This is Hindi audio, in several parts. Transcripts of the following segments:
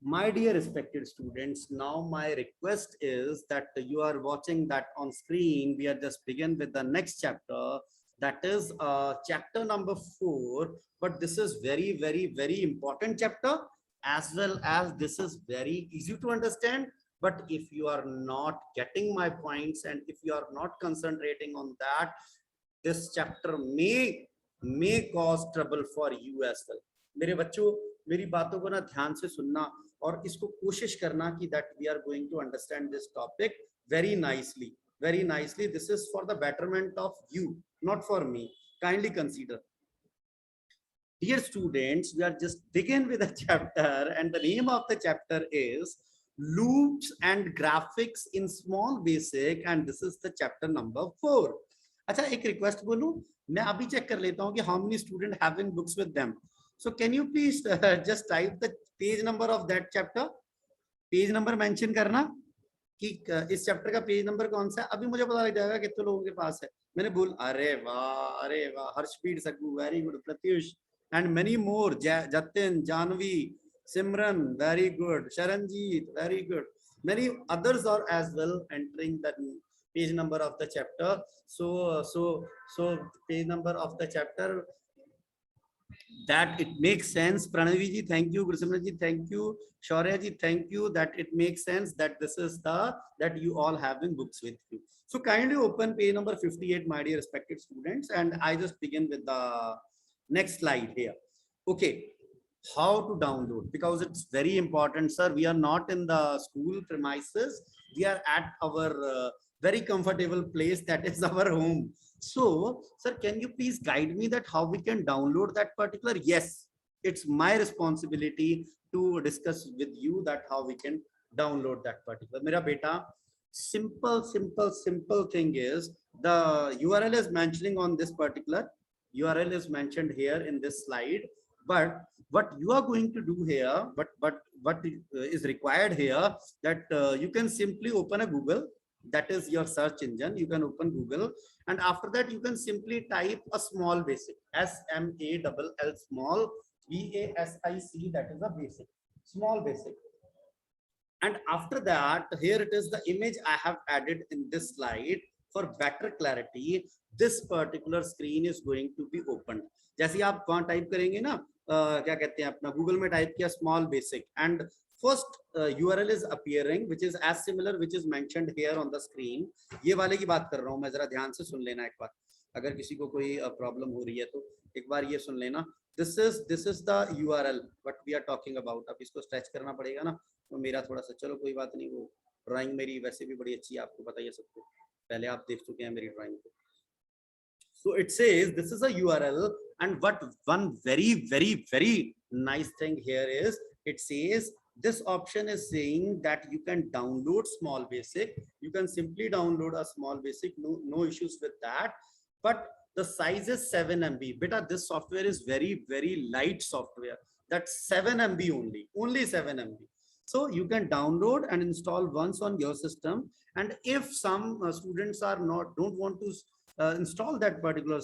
My dear respected students, now my request is that you are watching that on screen. We are just begin with the next chapter, that is chapter number 4. But this is very, very, very important chapter, as well as this is very easy to understand. But if you are not getting my points and if you are not concentrating on that, this chapter may cause trouble for you as well. मेरे बच्चों, मेरी बातों को ना ध्यान से सुनना और इसको कोशिश करना कि that we are going to understand this topic very nicely, very nicely. This is for the betterment of you, not for me. Kindly consider. Dear students, we are just begin with a chapter, and the name of the chapter is loops and graphics in small basic, and this is the chapter number 4. अच्छा, एक रिक्वेस्ट बोलूं, मैं अभी चेक कर लेता हूं कि how many students having books with them. So can you please just type the page number of that chapter? Page number mention करना कि इस चैप्टर का पेज नंबर कौन सा है. अभी मुझे पता लग जाएगा कितने लोगों के पास है. मैंने बोल, अरे वाह, Harshpeeth Saggu, very good. Pratyush and many more, Jatin, Janvi, Simran, very good. Sharanjit, very good. Many others are as well entering the page number of the chapter. So page number of the chapter, that it makes sense. Pranavi ji, thank you. Gurusimran ji, thank you. Shaurya ji, thank you. That it makes sense that this is that you all having books with you. So kindly open page number 58, my dear respected students, and I just begin with the next slide here. Okay, how to download, because it's very important, sir. We are not in the school premises. We are at our very comfortable place, that is our home. So, sir, can you please guide me that how we can download that particular? Yes, it's my responsibility to discuss with you that how we can download that particular. Mera beta, simple thing is, the URL is mentioning on this particular. URL is mentioned here in this slide, but what you are going to do here, what is required here, that you can simply open a Google, that is your search engine. You can open Google, and after that you can simply type a small basic, SMALL small BASIC, that is a basic, small basic. And after that, here it is the image I have added in this slide for better clarity. This particular screen is going to be opened. जैसे आप वहाँ टाइप करेंगे ना, क्या कहते हैं अपना गूगल में टाइप किया small basic, and first URL is appearing which is as similar which is mentioned here on the screen. ये वाले की बात कर रहा हूँ मैं, जरा ध्यान से सुन लेना एक बार. अगर किसी को कोई प्रॉब्लम हो रही है तो एक बार ये सुन लेना. This is the URL what we are talking about. अब इसको स्ट्रेच करना पड़ेगा ना, तो मेरा थोड़ा सा, चलो कोई बात नहीं, वो ड्राइंग मेरी वैसे भी बड़ी अच्छी है, आपको पता ही है सबको, पहले आप देख चुके हैं मेरी ड्राइंग को. So it says this is a URL, and what one very nice thing here is, it says this option is saying that you can download small basic. You can simply download a small basic, no issues with that. But the size is 7 MB. Beta, this software is very light software. That's 7 MB only 7 MB. So you can download and install once on your system. And if some students don't want to install that particular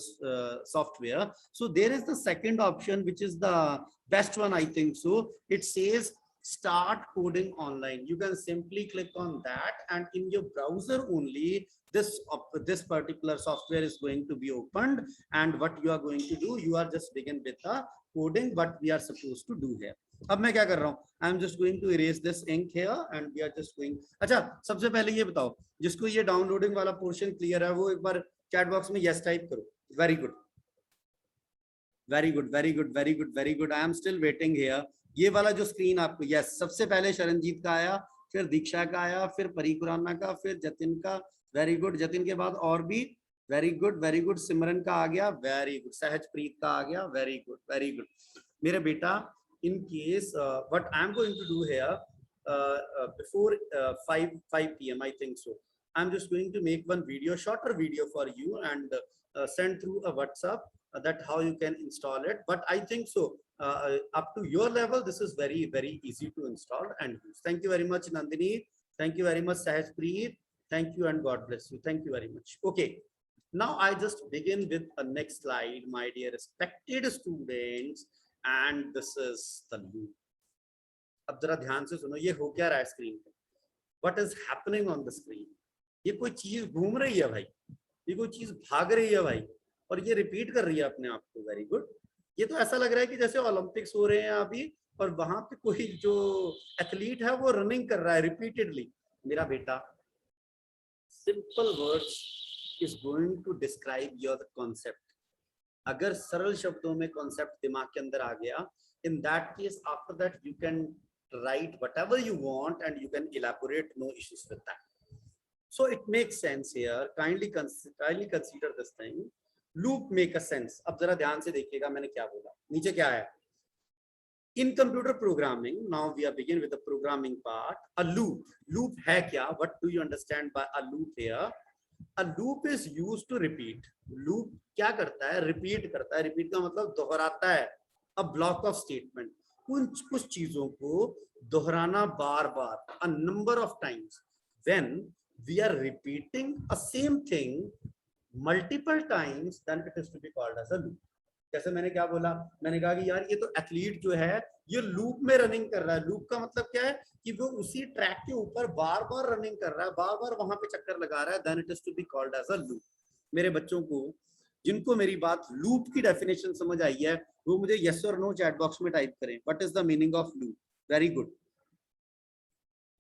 software, so there is the second option, which is the best one, I think so. It says start coding online. You can simply click on that, and in your browser only this particular software is going to be opened. And what you are going to do, you are just begin with the coding what we are supposed to do here. अब मैं क्या कर रहा हूँ, I am just going to erase this ink here and we are just going. अच्छा, सबसे पहले ये बताओ, जिसको ये डाउनलोडिंग वाला पोर्शन क्लियर है, वो एक बार चैट बॉक्स में यस टाइप करो. Very good, I am still waiting here. ये वाला जो स्क्रीन आपको, यस, सबसे पहले शरणजीत का आया, फिर दीक्षा का आया, फिर परी खुराना का, फिर जतिन का. Very good. जतिन के बाद और भी. Very good. सिमरन का आ गया. Very good. सहजप्रीत का आ गया. Very good. मेरे बेटा, in case what I'm going to do here, before 5 p.m. I think so, I'm just going to make one video, shorter video for you, and send through a WhatsApp that how you can install it. But I think so up to your level, this is very easy to install and use. Thank you very much, Nandini. Thank you very much, Sahajpreet. Thank you and God bless you. Thank you very much. Okay, now I just begin with a next slide, my dear respected students, and this is the loop. अब जरा ध्यान से सुनो, ये हो क्या रहा है स्क्रीन पे, what is happening on the screen. ये कोई चीज घूम रही है भाई, ये कोई चीज भाग रही है भाई, और ये रिपीट कर रही है अपने आप को। Very good. ये तो ऐसा लग रहा है कि जैसे ओलंपिक्स हो रहे हैं अभी, और वहां पे कोई जो एथलीट है वो रनिंग कर रहा है रिपीटेडली। मेरा बेटा, simple words is going to describe your concept. अगर सरल शब्दों में कॉन्सेप्ट दिमाग के अंदर आ गया, in that case after that you can write whatever you want and you can elaborate, no issues with that. So it makes sense here. Kindly consider this thing. Loop make a sense. अब जरा ध्यान से देखिएगा मैंने क्या बोला, नीचे क्या है। In computer programming, now we are begin with the programming part. A loop है क्या? What do you understand by a loop here? A loop is used to repeat. Loop क्या करता है? Repeat करता है। Repeat का मतलब दोहराता है। A block of statement. कुछ चीजों को दोहराना बार बार, a number of times. When we are repeating a same thing multiple times, then it is to be called as a loop. जैसे मैंने क्या बोला, मैंने कहा कि यार ये तो एथलीट जो है ये लूप में रनिंग कर रहा है। लूप का मतलब क्या है कि वो उसी ट्रैक के ऊपर बार बार रनिंग कर रहा है, बार बार वहां पे चक्कर लगा रहा है, then it is to be called as a loop. मेरे बच्चों को जिनको मेरी बात लूप की डेफिनेशन समझ आई है, वो मुझे यस और नो चैट बॉक्स में टाइप करें, what is the meaning of loop. Very good,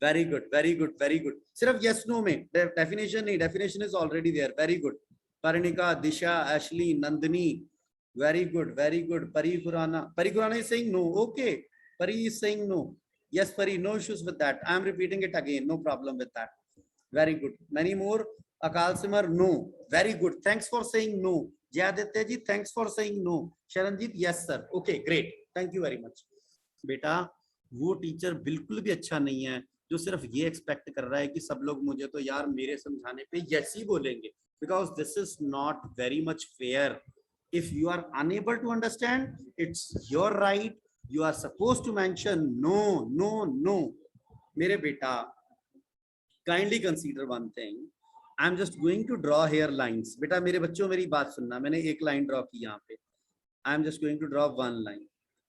very good, very good, very good. सिर्फ यस नो में, डेफिनेशन नहीं, definition is already there. Very good. Parinika, Disha, Ashley, Nandini, very good, very good. Pari Khurana is saying no. Okay, Pari is saying no. Yes, Pari, no issues with that. I am repeating it again, no problem with that. Very good. Many more. Akal Simar, no. Very good. Thanks for saying no. Jayaditya ji, thanks for saying no. Sharanjit, yes sir. Okay, great. Thank you very much. बेटा, वो टीचर बिल्कुल भी अच्छा नहीं है जो सिर्फ ये एक्सपेक्ट कर रहा है कि सब लोग मुझे तो यार मेरे समझाने पे यस ही बोलेंगे, because this is not very much fair. If you are unable to understand, it's your right. You are supposed to mention no, no, no. मेरे बेटा, kindly consider one thing. I'm just going to draw here lines. बेटा मेरे बच्चों मेरी बात सुनना, मैंने एक लाइन ड्रॉ की यहाँ पे. I'm just going to draw one line.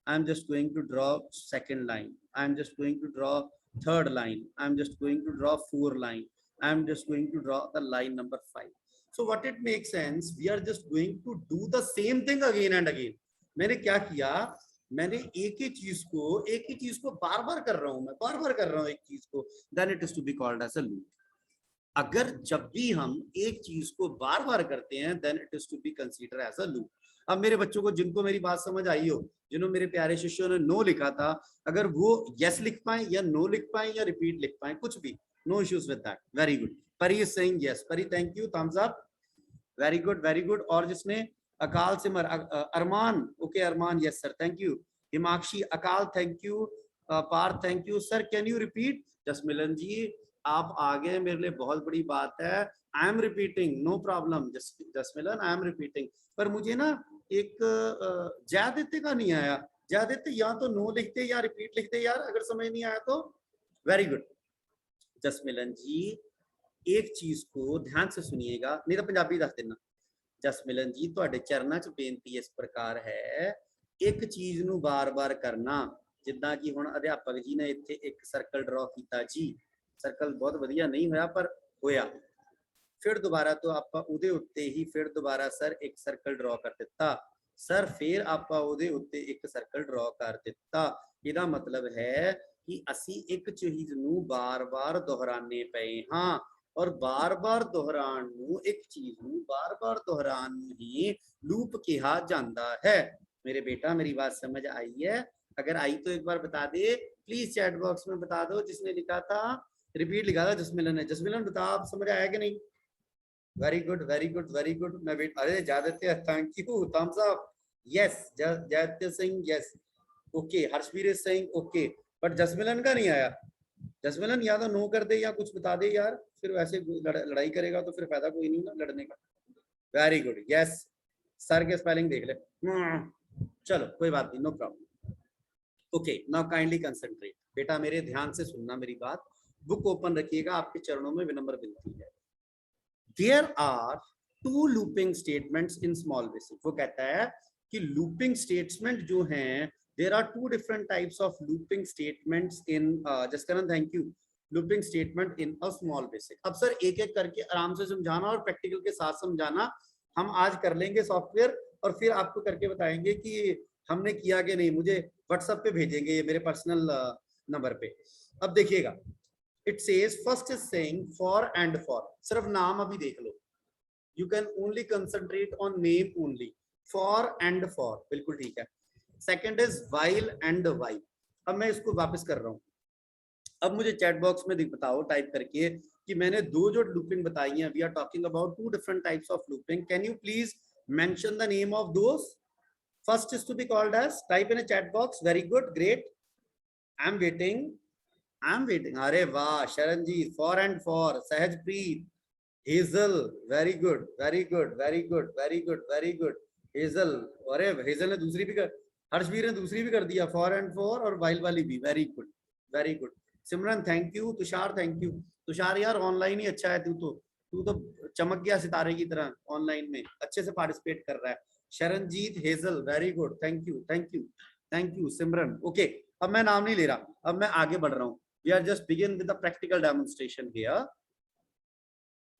I'm just going to draw second line. I'm just going to draw third line. I'm just going to draw four line. I'm just going to draw the line number 5. So what it makes sense, we are just going to do the same thing again and again. मैंने क्या किया, मैंने एक ही चीज को बार बार कर रहा हूं, मैं बार बार कर रहा हूं एक चीज को, then it is to be called as a loop. अगर जब भी हम एक चीज को बार बार करते हैं, then it is to be considered as a loop. अब मेरे बच्चों को जिनको मेरी बात समझ आई हो, जिन्होंने मेरे प्यारे शिष्यों ने नो लिखा था, अगर वो यस लिख पाए या नो लिख पाए या रिपीट लिख पाए, कुछ भी, no issues with that. Very good. Pari is saying yes. Pari thank you, thumbs up. Very good, very good. और जिसने Akal Simar, Arman, okay Arman, yes sir, thank you. Himakshi, Akal thank you, Parth thank you. Sir can you repeat? Jasmilan ji आप आ गए, मेरे लिए बहुत बड़ी बात है। I am repeating, no problem Jasmilan, I am repeating. पर मुझे ना एक जयादित्य का नहीं आया। जयादित्य या तो नो लिखते या रिपीट लिखते यार, अगर समझ नहीं आया तो। वेरी गुड जसमिलन जी, एक चीज को ध्यान से सुनिएगा, नहीं तो पंजाबी दस देना। जसमिलन जी तुहाडे चरनां च बेनती इस प्रकार है, एक चीज नूं बार-बार करना, जिद्दां कि हुण अध्यापक जी ने इत्थे एक सर्कल ड्रॉ कीता जी, सर्कल बहुत वधिया नहीं होया पर होया। फिर दोबारा तो आपां उहदे उत्ते ही फिर दोबारा सर एक सर्कल ड्रॉ कर दिता, सर फिर आपां उहदे उत्ते एक सर्कल ड्रॉ कर दिता। इहदा मतलब है कि असीं एक चीज नूं बार-बार दोहराने पए हां, और बार बार दोहरान नूं, एक चीज नूं बार बार दोहरान ही लूप कहा जाता है। मेरे बेटा मेरी बात समझ आई है? अगर आई तो एक बार बता दे प्लीज, चैट बॉक्स में बता दो। जिसने लिखा था रिपीट लिखा था जसमिलन ने। जसमिलन बता, आप समझ आया कि नहीं? Very good, very good, very good. मैं वेट, अरे Jaditya thank you, thumbs up, yes. Jayatya Singh yes, okay. Harshveer is saying okay, but Jasmilan का नहीं आया। जसमिलन या तो नो कर दे या कुछ बता दे यार, फिर वैसे लड़ाई करेगा तो फिर फायदा कोई नहीं ना लड़ने का। Very good, yes. सर के स्पेलिंग देख ले, चलो कोई बात नहीं, no problem. Okay, now kindly concentrate. बेटा मेरे ध्यान से सुनना मेरी बात, बुक ओपन रखिएगा, आपके चरणों में विनम्र विनती है। There are two looping statements in small basic. वो कहता है कि लूपिंग स्टेटमेंट जो हैं there are two different types of looping statements in Jaskaran, thank you, looping statement in a small basic. अब सर एक एक करके आराम से समझाना और प्रैक्टिकल के साथ समझाना, हम आज कर लेंगे सॉफ्टवेयर और फिर आपको करके बताएंगे कि हमने किया कि नहीं, मुझे व्हाट्सएप पे भेजेंगे ये मेरे पर्सनल नंबर पे। अब देखिएगा, it says first is saying for and for, सिर्फ नाम अभी देख लो, you can only concentrate on name only, for and for, बिल्कुल ठीक है। Second is while and while. अब मैं इसको वापस कर रहा हूं, अब मुझे चैट बॉक्स में बताओ टाइप करके कि मैंने दो जो लूपिंग बताई है, we are talking about two different types of looping, can you please mention the name of those? First is to be called as, type in a chat box, very good, great, I am waiting, I am waiting. अरे वाह Sharanjeet, for and for, Sahajpreet, Hazel, very good very good very good very good very good, Hazel, अरे हेजल ने दूसरी भी कर, हर्षवीर ने दूसरी भी कर दिया, फॉर एंड फॉर और वाइल वाली भी, very good very good. Simran thank you, Tushar thank you, Tushar यार ऑनलाइन ही अच्छा है, तू तो चमक गया सितारे की तरह, ऑनलाइन में अच्छे से पार्टिसिपेट कर रहा है। Sharanjeet, Hazel, very good, thank you thank you thank you Simran. Okay, अब मैं नाम नहीं ले रहा, अब मैं आगे बढ़ रहा हूँ। We are just begin with the practical demonstration here.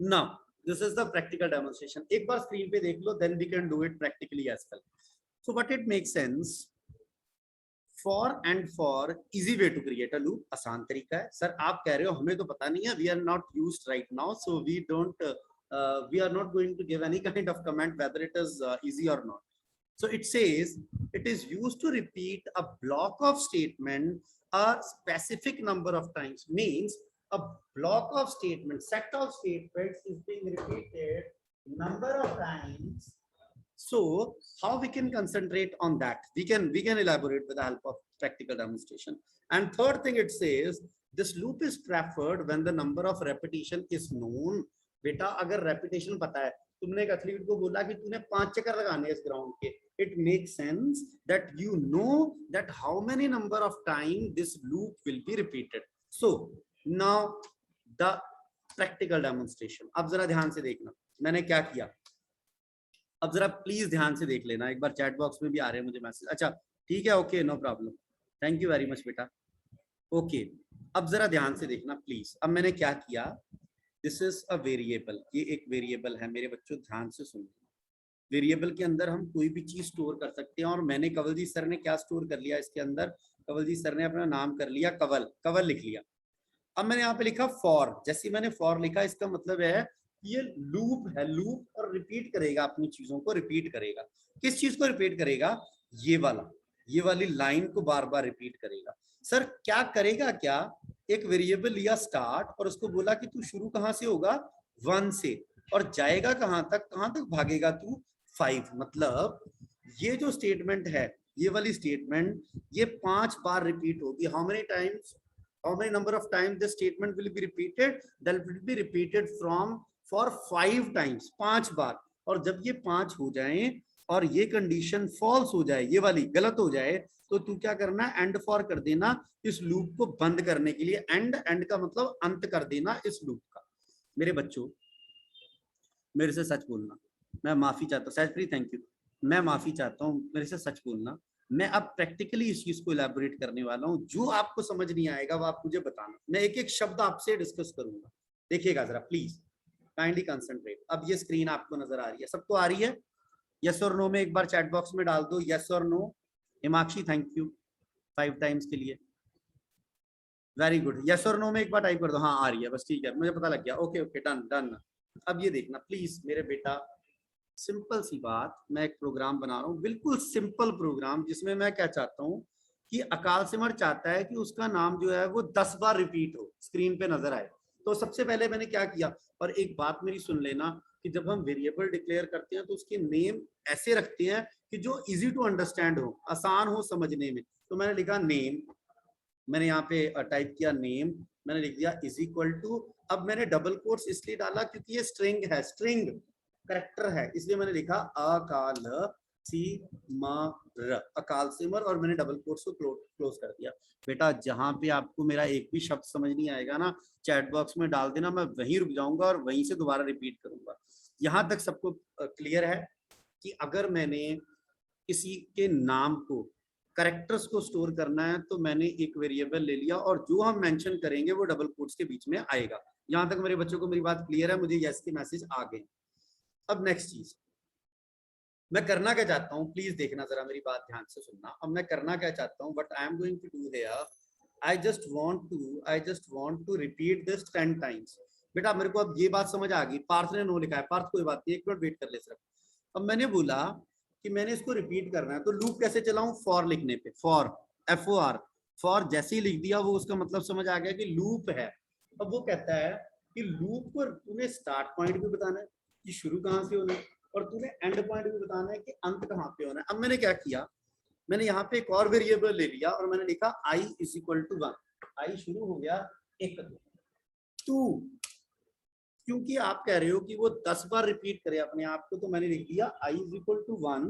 Now this is the practical demonstration, एक बार स्क्रीन पे देख लो, then we can do it practically as well. So what it makes sense, for and for, easy way to create a loop, आसान तरीका है। सर आप कह रहे हो हमें तो पता नहीं है, we are not used right now, so we don't we are not going to give any kind of comment whether it is easy or not. So it says it is used to repeat a block of statement a specific number of times, means a block of statements, set of statements is being repeated number of times. So how we can concentrate on that, we can elaborate with the help of practical demonstration. And third thing it says, this loop is preferred when the number of repetition is known. बेटा अगर रेपिटेशन पता है, तुमने एक एथलीट को बोला कि तूने 5 चक्कर लगाने हैं इस ग्राउंड के, it makes sense that you know that how many number of time this loop will be repeated. So now the practical demonstration, अब जरा ध्यान से देखना मैंने क्या किया, अब जरा प्लीज ध्यान से देख लेना, एक बार चैट बॉक्स में भी आ रहे हैं मुझे मैसेज, अच्छा ठीक है, okay no problem, thank you very much बेटा। ओके, अब जरा ध्यान से देखना प्लीज, अब मैंने क्या किया, दिस इज अ वेरिएबल, ये एक वेरिएबल है मेरे बच्चों, ध्यान से सुनो। वेरिएबल के अंदर हम कोई भी चीज स्टोर कर सकते हैं, और मैंने कंवलजीत सर ने क्या स्टोर कर लिया इसके अंदर, कंवलजीत सर ने अपना नाम कर लिया कंवल, कंवल लिख लिया। अब मैंने यहाँ पे लिखा फॉर, जैसे मैंने फॉर लिखा इसका मतलब है ये लूप है, लूप और रिपीट करेगा, अपनी चीजों को रिपीट करेगा। किस चीज को रिपीट करेगा, ये वाला, ये वाली लाइन को बार बार रिपीट करेगा। सर क्या करेगा, क्या एक वेरिएबल लिया स्टार्ट और उसको बोला कि तू शुरू कहां से होगा, 1 से, और जाएगा कहां तक भागेगा तू, 5। मतलब ये जो स्टेटमेंट है, ये वाली स्टेटमेंट, ये 5 बार रिपीट होगी। How many times, how many number of times this statement will be repeated, that will be repeated from for 5 times, 5 बार। और जब ये 5 हो जाए और ये कंडीशन फॉल्स हो जाए, ये वाली गलत हो जाए, तो तू क्या करना, एंड फॉर कर देना इस लूप को बंद करने के लिए। एंड का मतलब अंत कर देना इस लूप का। मेरे बच्चों मेरे से सच बोलना, मैं माफी चाहता हूँ, सहजप्रीत थैंक यू, मैं माफी चाहता हूँ, मेरे से सच बोलना। मैं अब प्रैक्टिकली इस चीज को इलैबोरेट करने वाला हूँ, जो आपको समझ नहीं आएगा वो आप मुझे बताना, मैं एक एक शब्द आपसे डिस्कस करूंगा। देखिएगा जरा प्लीज, काइंडली कंसंट्रेट। अब ये स्क्रीन आपको नजर आ रही है, सबको आ रही है? यस और नो में एक बार चैट बॉक्स में डाल दो, यस और no. Himakshi thank you 5 times के लिए, वेरी गुड। यस और नो में एक बार टाइप कर दो, हाँ आ रही है, बस ठीक है, मुझे पता लग गया। Okay okay, done done. अब ये देखना प्लीज मेरे बेटा, सिंपल सी बात, मैं एक प्रोग्राम बना रहा हूँ, बिल्कुल सिंपल प्रोग्राम, जिसमें मैं क्या चाहता हूँ कि अकाल सिमर चाहता है कि उसका नाम जो है वो 10 बार रिपीट हो, स्क्रीन पे नजर आए। तो सबसे पहले मैंने क्या किया, और एक बात मेरी सुन लेना, कि जब हम वेरिएबल डिक्लेयर करते हैं तो उसके नेम ऐसे रखते हैं कि जो इजी टू अंडरस्टैंड हो, आसान हो समझने में। तो मैंने लिखा नेम, मैंने यहाँ पे टाइप किया नेम, मैंने लिख दिया इज इक्वल टू, अब मैंने डबल कोट्स इसलिए डाला क्योंकि ये स्ट्रिंग है, स्ट्रिंग करेक्टर है, इसलिए मैंने लिखा अकाल सिमर, अकाल सिमर, और मैंने डबल कोट्स को क्लोज कर दिया। बेटा जहां पे आपको मेरा एक भी शब्द समझ नहीं आएगा ना, चैट बॉक्स में डाल देना, मैं वहीं रुक जाऊंगा और वहीं से दोबारा रिपीट करूंगा। यहां तक सबको क्लियर है कि अगर मैंने किसी के नाम को कैरेक्टर्स को स्टोर करना है तो मैंने एक वेरिएबल ले लिया और जो हम मेंशन करेंगे वो डबल कोट्स के बीच में आएगा। यहां तक मेरे बच्चों को मेरी बात क्लियर है? मुझे यस के मैसेज आ गए। अब नेक्स्ट चीज मैं करना क्या चाहता हूँ, प्लीज देखना जरा, मेरी बात ध्यान से सुनना। अब मैं करना क्या चाहता हूँ, but I am going to do here, I just want to repeat this 10 times. बेटा मेरे को अब ये बात समझ आ गई, पार्थ ने नो लिखा है, पार्थ कोई बात नहीं, एक मिनट वेट कर ले सिर्फ। अब मैंने बोला कि मैंने इसको रिपीट करना है, तो लूप कैसे चलाऊं? फॉर लिखने पे, फॉर FOR, फॉर जैसे ही लिख दिया वो उसका मतलब समझ आ गया कि लूप है। अब वो कहता है कि लूप को तूने स्टार्ट पॉइंट भी बताना है कि शुरू कहाँ से होना है, और तूने एंड पॉइंट भी बताना है कि अंत कहाँ पे होना है। अब मैंने क्या किया, मैंने यहाँ पे एक और वेरिएबल ले लिया और मैंने लिखा i इज इक्वल टू 1। आई शुरू हो गया 1 2, क्योंकि आप कह रहे हो कि वो 10 बार रिपीट करे अपने आप को, तो मैंने लिख दिया i is equal to 1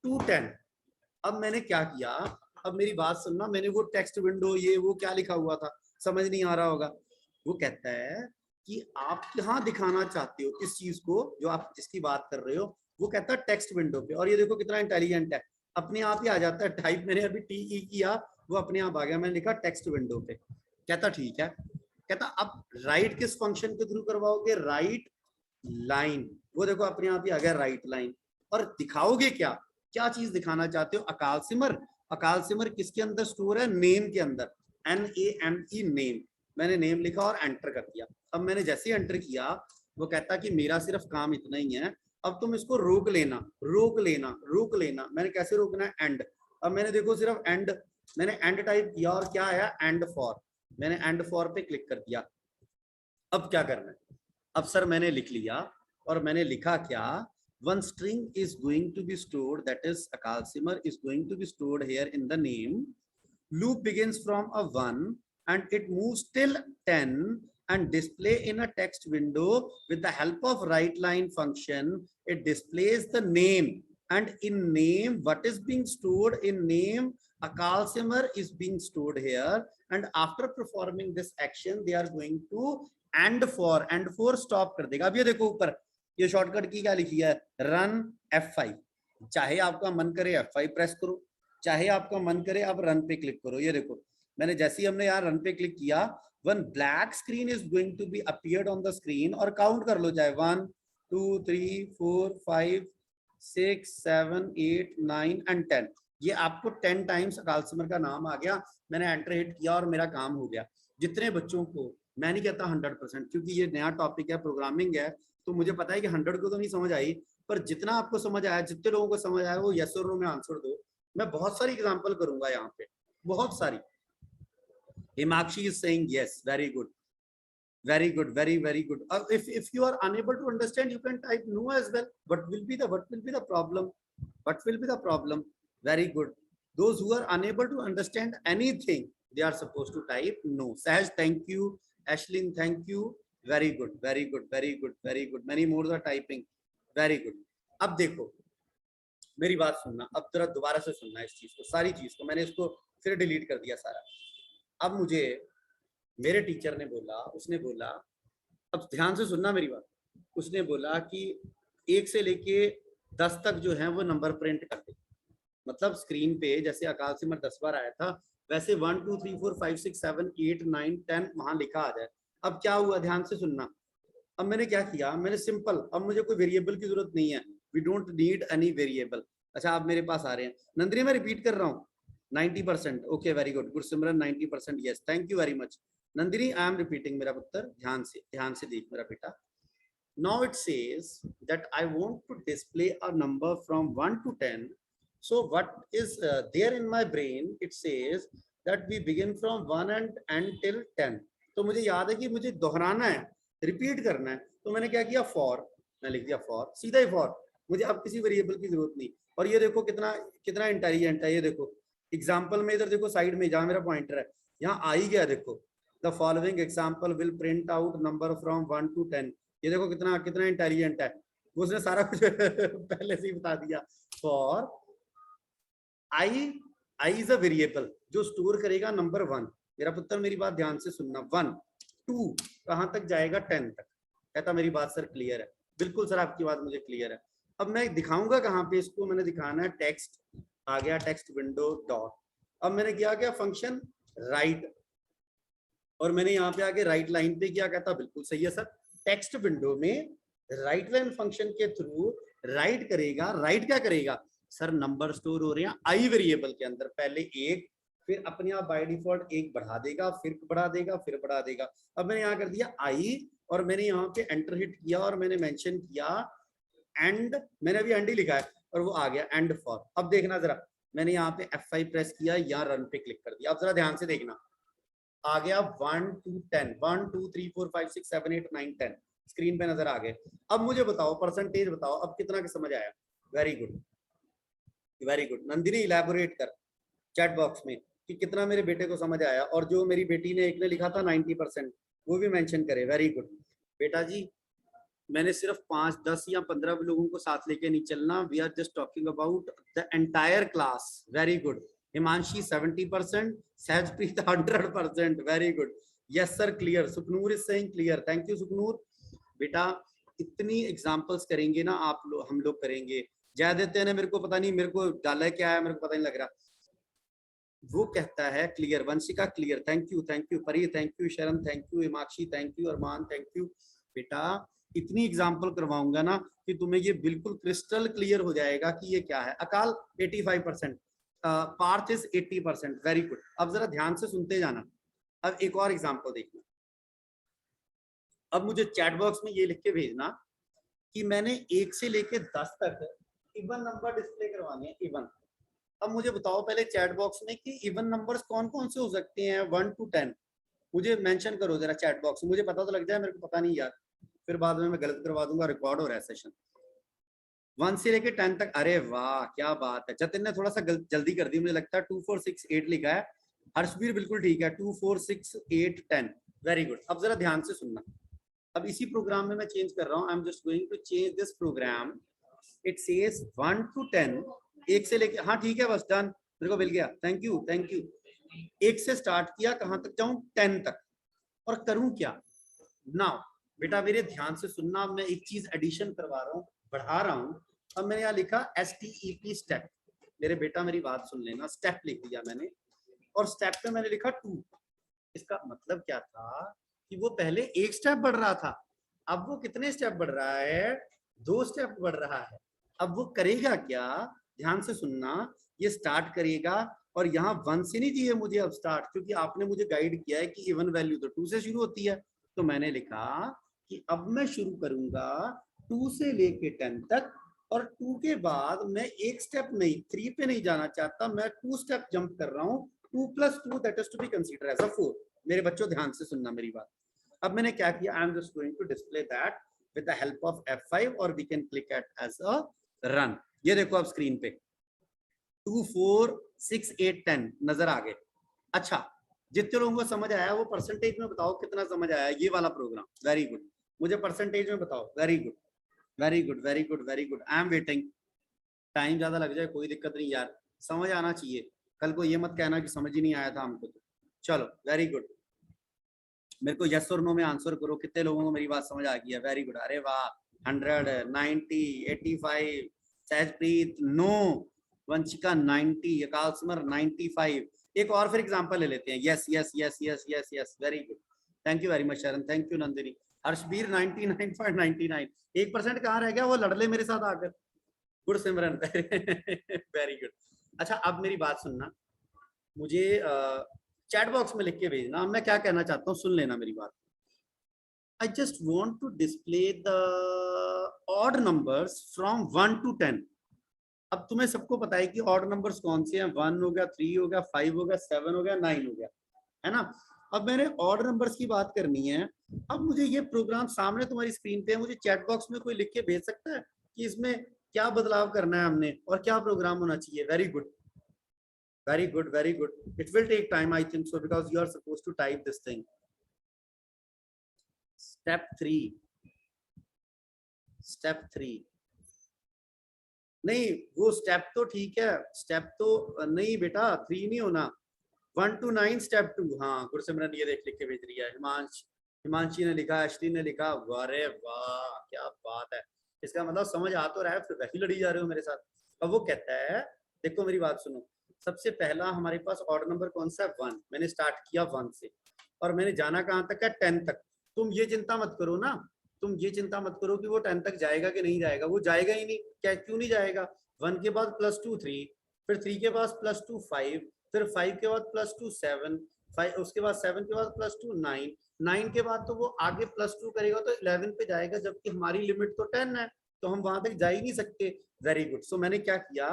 to 10। अब मैंने क्या किया, अब मेरी बात सुनना, मैंने वो टेक्स्ट विंडो ये वो क्या लिखा हुआ था समझ नहीं आ रहा होगा। वो कहता है कि आप कहाँ दिखाना चाहते हो इस चीज को जो आप जिसकी बात कर रहे हो, वो कहता है टेक्स्ट विंडो पे। और ये देखो कितना इंटेलिजेंट है, अपने आप ही आ जाता है टाइप। मैंने अभी TE किया, वो अपने आप आ गया, मैंने लिखा टेक्स्ट विंडो पे। कहता ठीक है, कहता अब राइट किस फंक्शन के थ्रू करवाओगे? Right line. वो देखो अपने आप ही आ गया राइट लाइन। और दिखाओगे क्या, क्या चीज दिखाना चाहते हो? अकाल सिमर। अकाल सिमर किसके अंदर स्टोर है? नेम के अंदर, NAME नेम। मैंने नेम लिखा और एंटर कर दिया। अब मैंने जैसे ही एंटर किया, वो कहता कि मेरा सिर्फ काम इतना ही है, अब तुम इसको रोक लेना रोक लेना रोक लेना। मैंने कैसे रोकना है? एंड। अब मैंने देखो सिर्फ एंड, मैंने एंड टाइप किया और क्या आया? And for. मैंने एंड फॉर पे क्लिक कर दिया। अब क्या करना है? अब सर मैंने लिख लिया और मैंने लिखा क्या? one string is going to be stored, that is Akal Simar is going to be stored here in the name. Loop begins from a 1 and it moves till 10 and display in a text window with the help of write line function. It displays the name, and in name what is being stored in name, Akal Simar is being stored here, and after performing this action they are going to end for stop कर देगा। अब ये देखो ऊपर ये शॉर्टकट की क्या लिखी है? Run F5। चाहे आपका मन करे F5 प्रेस करो, चाहे आपका मन करे आप रन पे क्लिक करो। ये देखो मैंने जैसे ही हमने यार रन पे क्लिक किया, one black screen is going to be appeared on the screen. और काउंट कर लो, चाहे 1 2 3 4 5 6 7 8 9 एंड 10। ये आपको 10 टाइम्स अकाल सिमर का नाम आ गया। मैंने एंटर हिट किया और मेरा काम हो गया। जितने बच्चों को, मैं नहीं कहता 100%, क्योंकि ये नया टॉपिक है, प्रोग्रामिंग है, तो मुझे पता है कि 100 को तो नहीं समझ आई, पर जितना आपको समझ आया, जितने लोगों को समझ आया, वो यस और नो में आंसर दो। मैं बहुत सारी एग्जांपल करूंगा यहाँ पे, बहुत सारी। Himakshi is saying yes, very good, very good, very good. If you are unable to understand, you can type no as well. What will be the problem? What will be the problem? Very good. Those who are unable to understand anything, they are supposed to type no. Sahaj, thank you. Ashlyn, thank you. Very good, very good, very good, very good. Many more are typing. Very good. अब देखो मेरी बात सुनना, अब जरा दोबारा से सुनना इस चीज को, सारी चीज को। मैंने इसको फिर डिलीट कर दिया सारा। अब मुझे मेरे टीचर ने बोला, उसने बोला, अब ध्यान से सुनना मेरी बात, उसने बोला कि 1 से लेके 10 तक जो है वो नंबर प्रिंट कर दे। मतलब स्क्रीन पे जैसे अकाल सिमर 10 बार आया था, वैसे 1 2 3 4 5 6 7 8 9 10 वहां लिखा आ जाए। अब क्या हुआ, ध्यान से सुनना। अब मैंने क्या किया, मैंने सिंपल, अब मुझे कोई वेरिएबल की जरूरत नहीं है, we don't need any variable. अच्छा आप मेरे पास आ रहे हैं, नंदिनी मैं रिपीट कर रहा हूँ 90%, okay very good, Gursimran 90%, yes thank you very much. Nandini I am repeating, मेरा पुत्र ध्यान से देख मेरा बेटा। Now it says that I want to display a number from 1 to 10. So what is there in my brain? It says that we begin from 1 and end till 10. तो मुझे याद है कि मुझे दोहराना है, रिपीट करना है, तो मैंने क्या किया, फॉर, मैं लिख दिया फॉर, सीधा ही फॉर। मुझे अब किसी वेरिएबल की जरूरत नहीं। और ये देखो कितना कितना इंटेलिजेंट है। ये देखो एग्जाम्पल में इधर देखो साइड में जहां मेरा पॉइंटर है, यहाँ आ ही गया। देखो the following example will print out number from 1 to 10। ये देखो कितना कितना इंटेलिजेंट है, उसने सारा कुछ पहले से ही बता दिया। For I is a variable जो स्टोर करेगा नंबर 1। मेरा पुत्र मेरी बात ध्यान से सुनना, 1 2 कहां तक जाएगा, 10 तक। कहता मेरी बात सर क्लियर है? बिल्कुल सर आपकी बात मुझे क्लियर है। अब मैं दिखाऊंगा कहां पे इसको, मैंने दिखाना है टेक्स्ट आ गया टेक्स्ट विंडो डॉट। अब मैंने क्या किया फंक्शन राइट, और मैंने यहाँ पे आके राइट लाइन पे क्या कहता, बिल्कुल सही है सर, टेक्स्ट विंडो में राइट लाइन फंक्शन के थ्रू राइट करेगा। राइट क्या करेगा सर, नंबर स्टोर हो रहे हैं आई वेरिएबल के अंदर, पहले एक, फिर अपने आप बाय डिफॉल्ट एक बढ़ा देगा, फिर बढ़ा देगा, फिर बढ़ा देगा। अब मैंने यहाँ कर दिया आई, और मैंने यहाँ पे एंटर हिट किया और मैंने मेंशन किया एंड, मैंने अभी एंड ही लिखा है और वो आ गया एंड फॉर। अब देखना जरा, मैंने यहाँ पे F5 प्रेस किया, यहाँ रन पे क्लिक कर दिया। अब जरा ध्यान से देखना, आ गया 1 2 10, 1 2 3 4 5 6 7 8 9 10 स्क्रीन पे नजर आ गए। अब मुझे बताओ परसेंटेज बताओ, अब कितना के समझ आया? Very good, very good. Nandini elaborate कर चैट बॉक्स में कि कितना मेरे बेटे को समझ आया, और जो मेरी बेटी ने एक ने लिखा था 90%, वो भी मेंशन करे। वेरी गुड बेटा जी, मैंने सिर्फ 5 10 या 15 लोगों को साथ लेके नहीं चलना, we are just talking about the entire class. Very good. Himanshi 70%, Sahajpreet 100%, very good. Yes sir clear, Sukhnoor is saying clear, thank you Sukhnoor. बेटा इतनी एग्जांपल्स करेंगे ना आप लोग, हम लोग करेंगे। जयादित्य ने मेरे को पता नहीं, मेरे को डाला क्या है मेरे को पता नहीं लग रहा, वो कहता है clear, Vanshika clear, thank you Pari, thank you Sharan, thank you Himakshi, thank you Arman, thank you. बेटा इतनी एग्जांपल करवाऊंगा ना कि तुम्हें ये बिल्कुल क्रिस्टल क्लियर हो जाएगा कि ये क्या है। अकाल 85%, पार्थ इज 80%, वेरी गुड। अब जरा ध्यान से सुनते जाना। अब एक और एग्जांपल देखना। अब मुझे चैट बॉक्स में ये लिख के भेजना कि मैंने 1 से लेके 10 तक इवन नंबर डिस्प्ले करवाने हैं, इवन। अब मुझे बताओ पहले चैट बॉक्स में कि इवन नंबर्स कौन कौन से हो सकते हैं 1 to 10, मुझे मेंशन करो जरा चैट बॉक्स में, मुझे पता तो लग जाए, मेरे को पता नहीं यार, फिर बाद में मैं गलत करवा दूंगा, रिकॉर्ड हो रहा है सेशन। 1 से लेके 10 तक, अरे वाह क्या बात है। जतिन ने थोड़ा सा जल्दी कर दी, मुझे लगता है 2 4 6 8 लिखा है। हर्षवीर बिल्कुल ठीक है, 2 4 6 8 10, वेरी गुड। अब जरा ध्यान से सुनना, अब इसी प्रोग्राम में मैं चेंज कर रहा हूँ, I am just going to change this program. It says 1 to 10, 1 से लेके, हाँ ठीक है बस डन, मेरे को मिल गया, थैंक यू थैंक यू। 1 से स्टार्ट किया, कहां तक जाऊं 10 तक, और करूं क्या नाउ। बेटा मेरे ध्यान से सुनना, मैं एक चीज एडिशन करवा रहा हूँ, बढ़ा रहा हूँ। अब मैंने यहाँ लिखा STEP स्टेप, मेरे बेटा मेरी बात सुन लेना, स्टेप लिख दिया मैंने, और स्टेप पे मैंने लिखा 2। इसका मतलब क्या था कि वो पहले 1 स्टेप बढ़ रहा था, अब वो कितने स्टेप बढ़ रहा है, 2 स्टेप बढ़ रहा है। अब वो करेगा क्या, ध्यान से सुनना, ये स्टार्ट करेगा, और यहाँ 1 से नहीं चाहिए मुझे अब स्टार्ट, क्योंकि आपने मुझे गाइड किया है कि इवन वैल्यू तो 2 से शुरू होती है। तो मैंने लिखा कि अब मैं शुरू करूंगा 2 से लेके 10 तक, और 2 के बाद मैं एक स्टेप नहीं, 3 पे नहीं जाना चाहता, मैं 2 स्टेप जंप कर रहा हूँ, 2 + 2 that is to be consider as a 4। मेरे बच्चों ध्यान से सुनना मेरी बात। अब मैंने क्या किया, I am just going to display that with the help of F5, और we can click at as a run. ये देखो अब स्क्रीन पे 2 4 6 8 10 नजर आ गए। अच्छा, जितने लोगों को समझ आया वो परसेंटेज में बताओ कितना समझ आया ये वाला प्रोग्राम। वेरी गुड, मुझे परसेंटेज में बताओ। Very good very good very good very good, I am waiting. Time ज्यादा लग जाए कोई दिक्कत नहीं यार, समझ आना चाहिए, कल को ये मत कहना कि समझ ही नहीं आया था हमको। तो चलो वेरी गुड, मेरे को यस और नो में आंसर करो, कितने लोगों को मेरी बात समझ आ गई है। वेरी गुड, अरे वाह, 100 90 85, सहजप्रीत नो, वंशिका 90, अकाल सिमर 95। एक और फिर एग्जांपल ले लेते हैं। Yes yes yes yes yes yes, very good, thank you very much शरण, थैंक यू नंदिनी। हर्षबीर 99.99, 1% कहाँ रह गया, वो लड़ ले मेरे साथ आकर। गुड सिमरन वेरी गुड। अच्छा अब मेरी बात सुनना, मुझे चैट बॉक्स में लिख के भेजना, मैं क्या कहना चाहता हूँ सुन लेना मेरी बात। I just want to display the odd numbers from 1 to 10. अब तुम्हें सबको पता है कि ऑड नंबर्स कौन से हैं, 1 हो गया, 3 हो गया, 5 हो गया, 7 हो गया, 9 हो गया, है ना। अब मैंने ऑड नंबर्स की बात करनी है। अब मुझे ये प्रोग्राम सामने तुम्हारी स्क्रीन पे है, मुझे चैट बॉक्स में कोई लिख के भेज सकता है कि इसमें क्या बदलाव करना है हमने और क्या प्रोग्राम होना चाहिए। Very good very good very good, it will take time I think so, because you are suppose to type this thing. Step 3 नहीं, वो स्टेप तो ठीक है, स्टेप तो नहीं बेटा, 3 नहीं होना, 1 to 9 स्टेप 2। हाँ गुरसिमरन ये देख लिख के भेज रही है, हिमांशी ने लिखा, अश्विनी ने लिखा, अरे वाह क्या बात है। इसका मतलब समझ आ तो रहा है, फिर वैसे लड़ी जा रहे हो मेरे साथ। अब वो कहता है देखो मेरी बात सुनो, सबसे पहला हमारे पास ऑर्डर नंबर कौन सा है, 1। मैंने स्टार्ट किया 1 से और मैंने जाना कहां तक है, 10 तक। तुम ये चिंता मत करो ना, तुम ये चिंता मत करो कि वो 10 तक जाएगा कि नहीं जाएगा, वो जाएगा ही नहीं। क्या, क्यों नहीं जाएगा? 1 के बाद +2 3, फिर 3 के बाद +2 5, फिर 5 के बाद +2 7, 5 उसके बाद 7 के बाद +2 9, 9 के बाद तो वो आगे +2 करेगा तो 11 पे जाएगा, जबकि हमारी लिमिट तो 10 है, तो हम वहां तक जा ही नहीं सकते। Very good. सो मैंने क्या किया,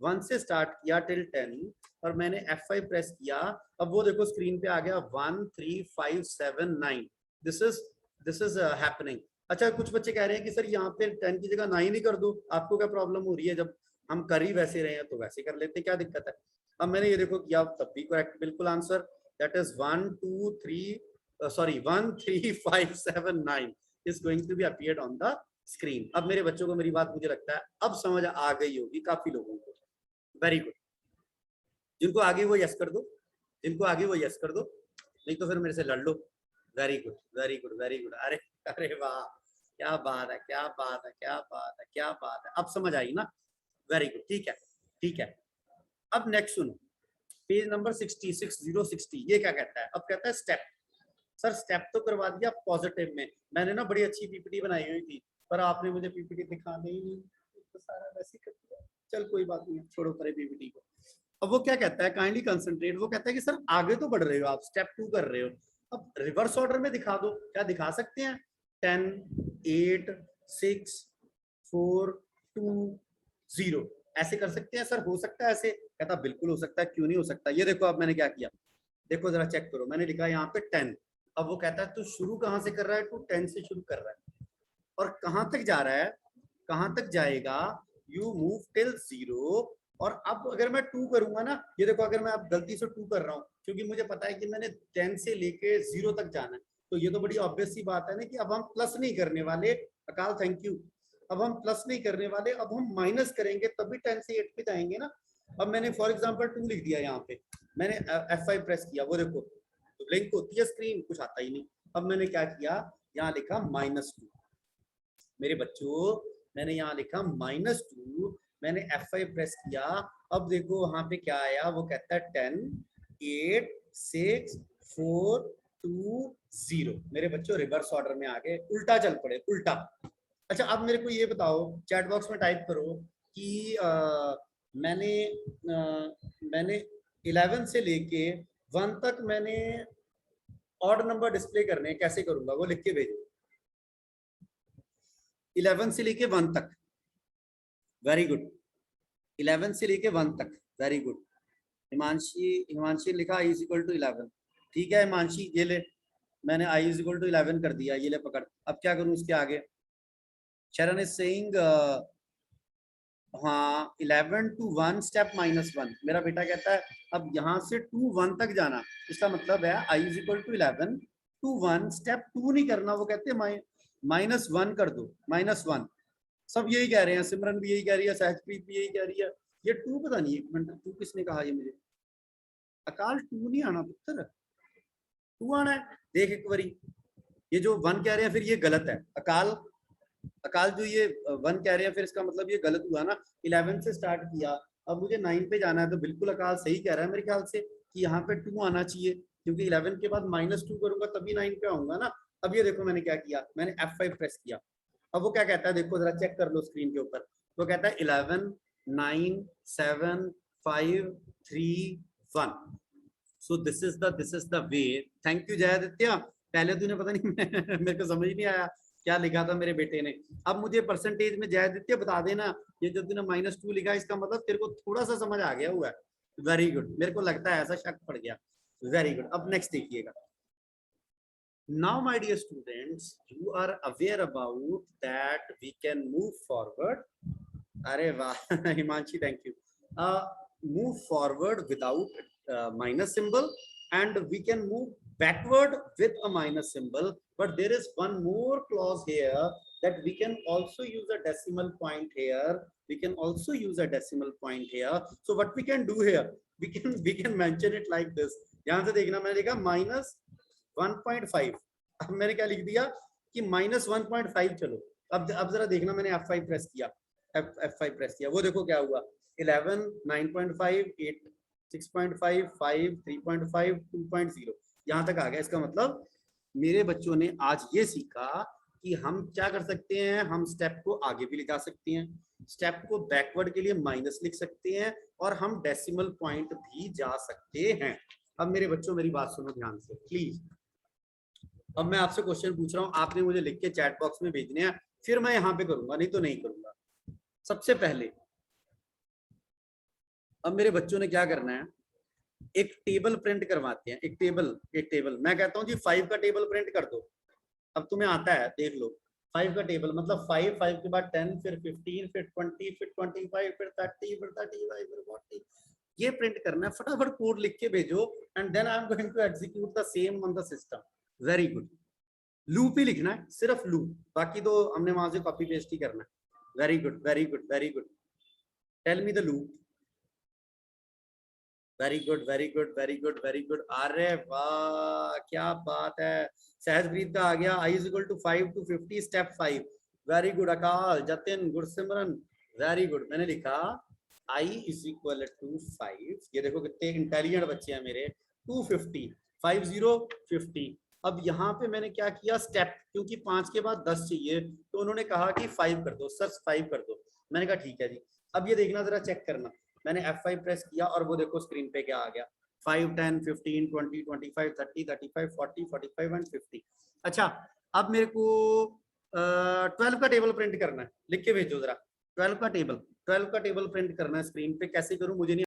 1 से स्टार्ट किया टिल 10 और मैंने F5 प्रेस किया। अब वो देखो स्क्रीन पे आ गया 1 3 5 7 9। This is happening. अच्छा, कुछ बच्चे कह रहे हैं कि सर यहाँ पे 10 की जगह 9 ही कर दो, आपको क्या प्रॉब्लम हो रही है? जब हम कर ही वैसे रहे हैं तो वैसे कर लेते, क्या दिक्कत है? अब मैंने ये देखो किया, तब भी करेक्ट बिल्कुल answer, that is 1 2 3 sorry 1 3 5 7 9 is going to be appeared on the screen. अब मेरे बच्चों को मेरी बात मुझे लगता है अब समझ आ गई होगी काफी लोगों को। Very good. जिनको आगे वो यस कर दो, जिनको आगे वो यस कर दो, नहीं तो फिर मेरे से लड़ लो। Very good very good very good. अरे अरे वाह, क्या बात है, क्या बात है, क्या बात है, क्या बात है। अब समझ आई ना? वेरी गुड, ठीक है ठीक है। अब नेक्स्ट सुनो, पेज नंबर 60 ये क्या कहता है? अब कहता है स्टेप। सर स्टेप तो करवा दिया पॉजिटिव में, मैंने ना बड़ी अच्छी पीपीटी बनाई हुई थी, पर आपने मुझे पीपीटी दिखाने ही नहीं, तो सारा वैसे कर दिया। चल कोई बात नहीं, छोड़ो परे पीपीटी को। अब वो क्या कहता है, काइंडली कंसंट्रेट। वो कहता है कि सर आगे तो बढ़ रहे हो आप, स्टेप 2 कर रहे हो, अब रिवर्स ऑर्डर में दिखा दो। क्या दिखा सकते हैं? 10 8 6 4 2 0 ऐसे कर सकते हैं सर? हो सकता है ऐसे? कहता बिल्कुल हो सकता है, क्यों नहीं हो सकता। ये देखो अब मैंने क्या किया, देखो जरा चेक करो, मैंने लिखा यहाँ पे 10। अब वो कहता है तू शुरू कहां से कर रहा है? तू 10 से शुरू कर रहा है और कहां तक जा रहा है, कहां तक जाएगा? You move till 0। और अब अगर मैं 2 करूंगा ना, ये देखो अगर मैं अब गलती से 2 कर रहा हूँ, क्योंकि मुझे पता है कि मैंने 10 से लेके 0 तक जाना है, तो ये तो बड़ी ऑब्वियस सी बात है ना कि अब हम प्लस नहीं करने वाले। अकाल थैंक यू। अब हम प्लस नहीं करने वाले, अब हम माइनस करेंगे तभी 10 से 8 पे जाएंगे ना। अब मैंने फॉर एग्जाम्पल 2 लिख दिया यहाँ पे, मैंने F5 प्रेस किया, वो देखो तो ब्लिंक होती है स्क्रीन, कुछ आता ही नहीं। अब मैंने क्या किया, यहाँ लिखा -2। मेरे बच्चों मैंने यहाँ लिखा -2, मैंने F5 प्रेस किया। अब देखो वहां पे क्या आया, वो कहता है 10 8 6 4 2 0। मेरे बच्चों रिवर्स ऑर्डर में आ गए, उल्टा चल पड़े, उल्टा। अच्छा अब मेरे को ये बताओ, चैट बॉक्स में टाइप करो कि मैंने मैंने 11 से लेके 1 तक मैंने ऑड नंबर डिस्प्ले करने, कैसे करूंगा वो लिख के भेजो। 11 से लेके 1 तक, वेरी गुड। 11 से लेके 1 तक, वेरी गुड। हिमांशी, हिमांशी लिखा i = 11। ठीक है हिमांशी, ये ले मैंने i = 11 कर दिया, ये ले पकड़। अब क्या करूं उसके आगे? शरण इज सेइंग हाँ 11 to 1 स्टेप -1। मेरा बेटा कहता है अब यहाँ से 2 1 तक जाना, इसका मतलब है i = 11 to 1 स्टेप 2 नहीं करना। वो कहते हैं -1 कर दो, -1। सब यही कह रहे हैं, सिमरन भी यही कह रही है, सहजप्रीत भी यही कह रही है। ये 2 पता नहीं, एक मिनट 2 किसने कहा ये मुझे? अकाल 2 नहीं आना पुत्र, 2 आना है। देख एक बारी, ये जो 1 कह रहे हैं फिर ये गलत है। अकाल, अकाल जो ये 1 कह रहे हैं फिर इसका मतलब ये गलत हुआ ना। 11 से स्टार्ट किया, अब मुझे 9 पे जाना है, तो बिल्कुल अकाल सही कह रहा है मेरे ख्याल से कि यहाँ पे 2 आना चाहिए, क्योंकि 11 के बाद -2 करूंगा तभी 9 पे आऊंगा ना। अब ये देखो मैंने क्या किया, मैंने F5 प्रेस किया। अब वो क्या कहता है, देखो जरा चेक कर लो स्क्रीन के ऊपर। वो कहता है 11 9 7 5 3 1। So this is the way. Thank you Jayaditya. पहले तूने पता नहीं मेरे को समझ नहीं आया क्या लिखा था मेरे बेटे ने। अब मुझे परसेंटेज में जयादित्य बता देना, ये जो तूने -2 लिखा इसका मतलब तेरे को थोड़ा सा समझ आ गया हुआ है। वेरी गुड, मेरे को लगता है ऐसा शक पड़ गया। Very good. अब नेक्स्ट देखिएगा। Now my dear students, you are aware about that we can move forward. अरे वाह Himanshi thank you. Move forward without minus symbol, and we can move backward with a minus symbol, but there is one more clause here that we can also use a decimal point here. We can also use a decimal point here. So what we can do here, we can mention it like this. ध्यान से देखना, मैंने लिखा -1.5। अब मैंने क्या लिख दिया कि -1.5। चलो अब जरा देखना, मैंने F5 प्रेस किया, F5 प्रेस किया, वो देखो क्या हुआ। 11, 9.5, 8, 6.5, 5, 3.5, 2.0 यहाँ तक आ गया। इसका मतलब मेरे बच्चों ने आज ये सीखा कि हम क्या कर सकते हैं, हम स्टेप को आगे भी ले जा सकते हैं, स्टेप को बैकवर्ड के लिए माइनस लिख सकते हैं, और हम डेसिमल पॉइंट भी जा सकते हैं। अब मेरे बच्चों मेरी बात सुनो ध्यान से प्लीज। अब मैं आपसे क्वेश्चन पूछ रहा हूं, आपने मुझे लिख के चैट बॉक्स में भेजने हैं, फिर मैं यहां पे करूंगा, नहीं तो नहीं करूंगा। सबसे पहले अब मेरे बच्चों ने क्या करना है, एक टेबल प्रिंट करवाते हैं। एक टेबल मैं कहता हूं जी 5 का टेबल प्रिंट कर दो। अब तुम्हें आता है, देख लो। 5 का टेबल मतलब 5, 5 के बाद 10, फिर 15, फिर 20, फिर 25, फिर 30, फिर 35, फिर 40। ये प्रिंट करना है, फटाफट कोड लिख के भेजो, and then I am going to execute the same on the system. Very good. Loop ही लिखना है, सिर्फ लूप, बाकी तो हमने वहां से कॉपी पेस्ट ही करना है। Very good, very good, very good. Tell me the loop. Very good, very good, very good, very good. अरे वाह, क्या बात है। सहजप्रीत का आ गया, i is equal to 5 to 50 step 5। Very good Akal, Jatin, Gursimran, very good. मैंने लिखा i इज इक्वल टू 5, ये देखो कितने इंटेलिजेंट बच्चे हैं मेरे। 250, 50, अब यहाँ पे मैंने क्या किया, स्टेप, क्योंकि 5 के बाद 10 चाहिए, तो उन्होंने कहा कि 5 कर दो सर, 5 कर दो। मैंने कहा ठीक है जी। अब ये देखना, जरा चेक करना, मैंने F5 प्रेस किया और वो देखो स्क्रीन पे क्या आ गया, 5, 10, 15, 20, 25, 30, 35, 40, 45 एंड 50। अच्छा, अब मेरे को 12 का टेबल प्रिंट करना है, लिख के भेजो जरा। 12 का टेबल प्रिंट करना है स्क्रीन पे, कैसे करूं मुझे नहीं